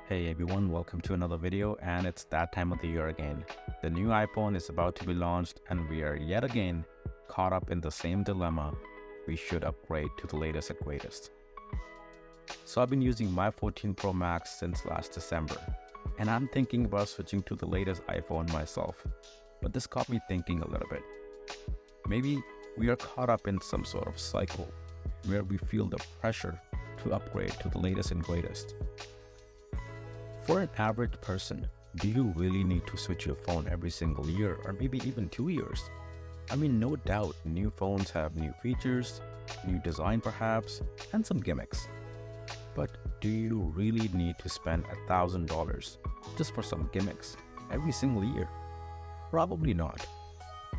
Hey everyone, welcome to another video, and it's that time of the year again. The new iPhone is about to be launched and we are yet again caught up in the same dilemma. We should upgrade to the latest and greatest. So I've been using my 14 Pro Max since last December, and I'm thinking about switching to the latest iPhone myself. But this got me thinking a little bit. Maybe we are caught up in some sort of cycle where we feel the pressure to upgrade to the latest and greatest. For an average person, do you really need to switch your phone every single year or maybe even 2 years? I mean, no doubt new phones have new features, new design perhaps, and some gimmicks. But do you really need to spend $1,000 just for some gimmicks every single year? Probably not.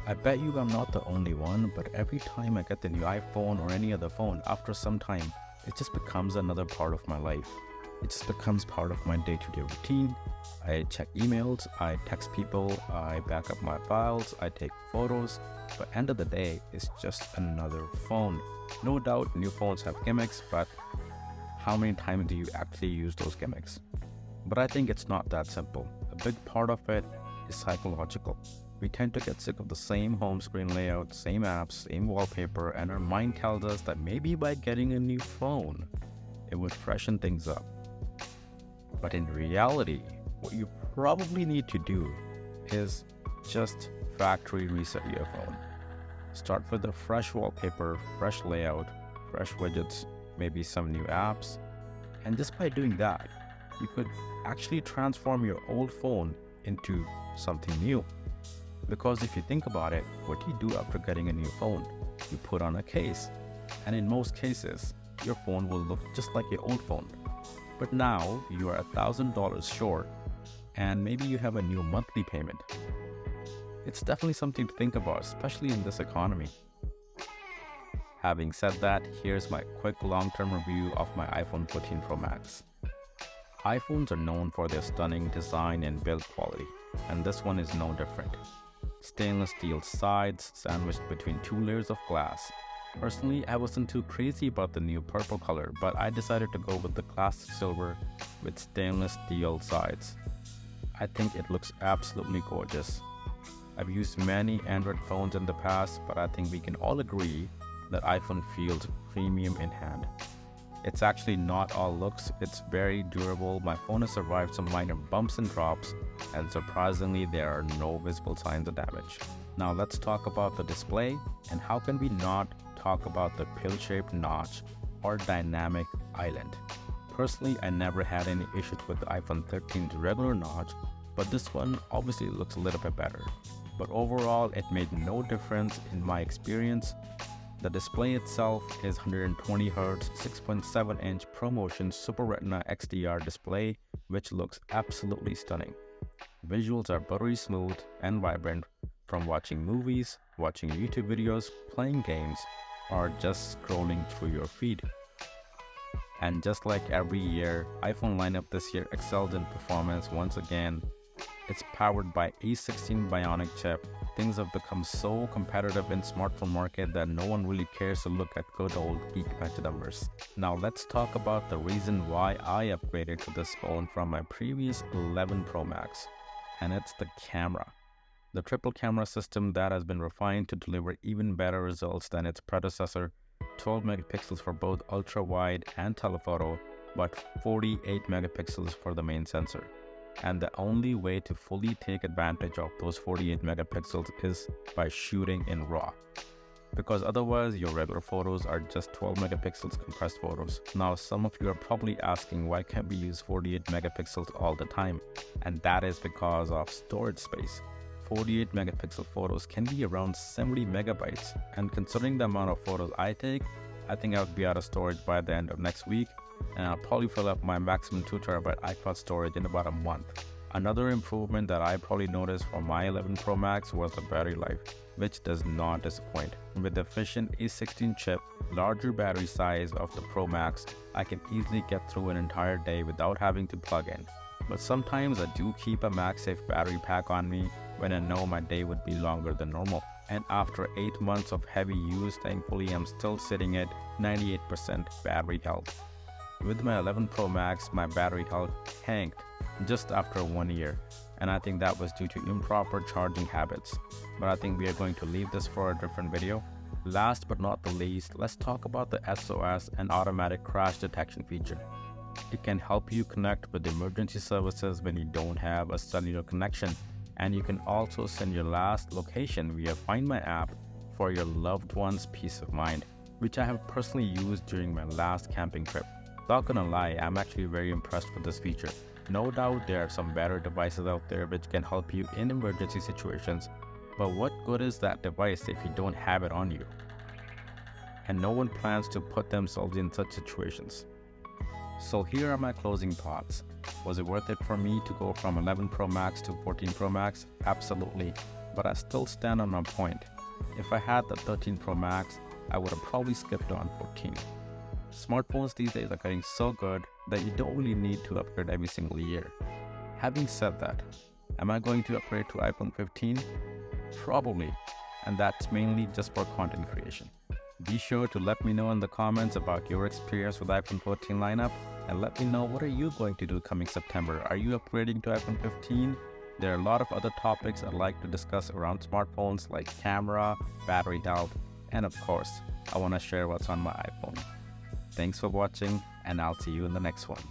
I bet you I'm not the only one, but every time I get the new iPhone or any other phone, after some time, it just becomes another part of my life. It just becomes part of my day-to-day routine. I check emails, I text people, I back up my files, I take photos, but end of the day, it's just another phone. No doubt new phones have gimmicks, but how many times do you actually use those gimmicks? But I think it's not that simple. A big part of it is psychological. We tend to get sick of the same home screen layout, same apps, same wallpaper, and our mind tells us that maybe by getting a new phone, it would freshen things up. But in reality, what you probably need to do is just factory reset your phone. Start with a fresh wallpaper, fresh layout, fresh widgets, maybe some new apps. And just by doing that, you could actually transform your old phone into something new. Because if you think about it, what do you do after getting a new phone? You put on a case. And in most cases, your phone will look just like your old phone. But now you are $1,000 short and maybe you have a new monthly payment. It's definitely something to think about, especially in this economy. Having said that, here's my quick long-term review of my iPhone 14 Pro Max. iPhones are known for their stunning design and build quality, and this one is no different. Stainless steel sides sandwiched between two layers of glass. Personally, I wasn't too crazy about the new purple color, but I decided to go with the classic silver with stainless steel sides. I think it looks absolutely gorgeous. I've used many Android phones in the past, but I think we can all agree that iPhone feels premium in hand. It's actually not all looks, it's very durable. My phone has survived some minor bumps and drops, and surprisingly there are no visible signs of damage. Now let's talk about the display, and how can we not talk about the pill-shaped notch or dynamic island. Personally, I never had any issues with the iPhone 13's regular notch, but this one obviously looks a little bit better. But overall, it made no difference in my experience. The display itself is 120Hz 6.7-inch ProMotion Super Retina XDR display, which looks absolutely stunning. Visuals are buttery smooth and vibrant from watching movies, watching YouTube videos, playing games, or just scrolling through your feed. And just like every year, iPhone lineup this year excelled in performance once again. It's powered by A16 Bionic chip. Things have become so competitive in smartphone market that no one really cares to look at good old Geekbench numbers. Now let's talk about the reason why I upgraded to this phone from my previous 11 Pro Max, and it's the camera. The triple camera system that has been refined to deliver even better results than its predecessor, 12 megapixels for both ultra-wide and telephoto, but 48 megapixels for the main sensor. And the only way to fully take advantage of those 48 megapixels is by shooting in RAW. Because otherwise your regular photos are just 12 megapixels compressed photos. Now some of you are probably asking why can't we use 48 megapixels all the time? And that is because of storage space. 48 megapixel photos can be around 70 megabytes, and considering the amount of photos I take, I think I would be out of storage by the end of next week, and I'll probably fill up my maximum 2 terabyte iCloud storage in about a month. Another improvement that I probably noticed for my 11 Pro Max was the battery life, which does not disappoint. With the efficient A16 chip, larger battery size of the Pro Max, I can easily get through an entire day without having to plug in. But sometimes I do keep a MagSafe battery pack on me when I know my day would be longer than normal. And after 8 months of heavy use, thankfully I'm still sitting at 98% battery health. With my 11 Pro Max, my battery health tanked just after 1 year, and I think that was due to improper charging habits. But I think we are going to leave this for a different video. Last but not the least, let's talk about the SOS and automatic crash detection feature. It can help you connect with emergency services when you don't have a cellular connection, and you can also send your last location via Find My app for your loved one's peace of mind, which I have personally used during my last camping trip. Not gonna lie, I'm actually very impressed with this feature. No doubt there are some better devices out there which can help you in emergency situations, but what good is that device if you don't have it on you? And no one plans to put themselves in such situations. So here are my closing thoughts. Was it worth it for me to go from 11 Pro Max to 14 Pro Max? Absolutely, but I still stand on my point. If I had the 13 Pro Max, I would have probably skipped on 14. Smartphones these days are getting so good that you don't really need to upgrade every single year. Having said that, am I going to upgrade to iPhone 15? Probably, and that's mainly just for content creation. Be sure to let me know in the comments about your experience with iPhone 14 lineup, and let me know what are you going to do coming September. Are you upgrading to iPhone 15? There are a lot of other topics I'd like to discuss around smartphones like camera, battery health, and of course, I want to share what's on my iPhone. Thanks for watching, and I'll see you in the next one.